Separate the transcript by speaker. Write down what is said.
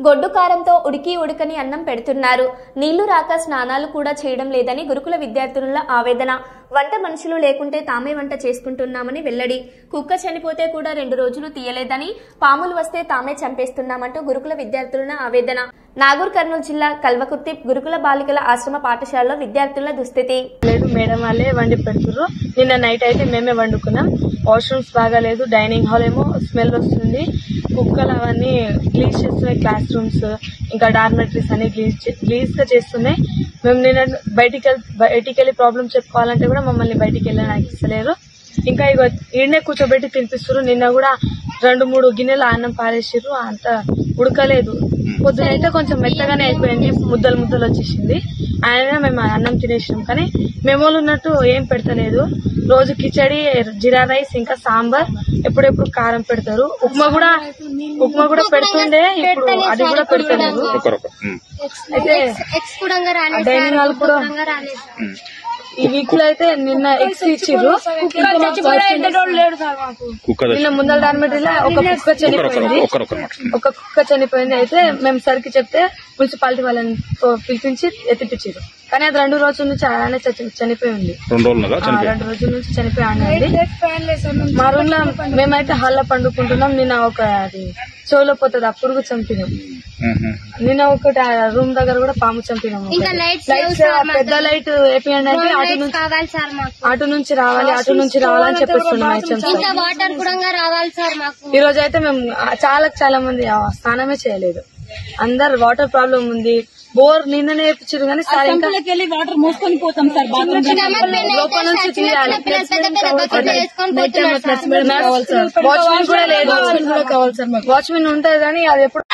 Speaker 1: గొడ్డు కారంతో ఉడికి ఉడకని అన్నం పెడుతున్నారు. నీళ్లు రాక స్నానాలు కూడా చేయడం లేదని గురుకుల విద్యార్థుల ఆవేదన. వంట మనుషులు లేకుంటే తామే వంట చేసుకుంటున్నామని వెల్లడి. కుక్క చనిపోతే కూడా 2 రోజులు తీయలేదని, పాములు వస్తే తామే చంపేస్తున్నామంటూ గురుకుల విద్యార్థుల ఆవేదన. నాగూర్ కర్నూలు జిల్లా కల్వకుర్తి గురుకుల బాలికల ఆశ్రమ పాఠశాలలో విద్యార్థుల దుస్థితి.
Speaker 2: లేదు మేడం వాళ్ళే వండి పెడుతున్నారు. నిన్న నైట్ అయితే మేమే వండుకున్నాం. వాష్రూమ్స్ బాగాలేదు, డైనింగ్ హాల్ ఏమో స్మెల్ వస్తుంది, కుక్కలు అవన్నీ క్లీన్ చేస్తున్నాయి, క్లాస్ రూమ్స్ ఇంకా డార్మెటరీస్ అన్ని క్లీజ్ గా చేస్తున్నాయి. మేము నిన్న బయటికి వెళ్ళి ప్రాబ్లం చెప్పుకోవాలంటే కూడా మమ్మల్ని బయటికి వెళ్ళడానికి ఇస్తలేరు. ఇంకా ఇగో ఈడనే కూర్చోబెట్టి తినిపిస్తారు. నిన్న కూడా 2-3 గిన్నెలు అన్నం పారేసారు, అంత ఉడకలేదు. పొద్దునైతే కొంచెం మెత్తగానే అయిపోయింది, ముద్దలు వచ్చేసింది. ఆయన మేము అన్నం తినేసినాం, కానీ మెమోలు ఉన్నట్టు ఏం పెడతలేదు. రోజు కిచడి, జీరా రైస్ ఇంకా సాంబార్, ఎప్పుడెప్పుడు కారం పెడతారు. ఉప్మా కూడా పెడుతుండే, ఇప్పుడు అది కూడా పెడతలేదు. అయితే డైనింగ్ హాల్ కూడా ఈ వీక్ లో అయితే నిన్న ఎగ్స్ ఇచ్చిర్రు. నిన్న ముందర డార్మెటరీలో ఒక కుక్క చనిపోయింది. అయితే మేము సరికి చెప్తే మున్సిపాలిటీ వాళ్ళని పిలిపించి ఎత్తిపించారు, కానీ అది 2 రోజుల నుంచి అలానే చనిపోయి ఉంది. 2 రోజుల నుంచి చనిపోయి ఉంది. మా రూమ్ లో మేమైతే హాల్లో పండుకుంటున్నాం. నిన్న ఒక అది చెవులో పోతుంది, ఆ పురుగు చంపినాం. నిన్న ఒకటి రూమ్ దగ్గర కూడా పాము చంపినాము. పెద్ద లైట్ వేపియండి అంటే అటు నుంచి రావాలి అని చెప్పిస్తున్నాం. ఈ రోజు అయితే మేము చాలా మంది స్నానమే చేయలేదు. అందరు వాటర్ ప్రాబ్లం ఉంది. బోర్ నిన్ననే వేపించారు, కానీ
Speaker 3: వాటర్ మోసుకొని పోతాం సార్.
Speaker 2: లోపల నుంచి తీయాలి. వాచ్మెన్ కూడా లేదు. వాచ్మెన్ ఉంటుంది కానీ అది ఎప్పుడు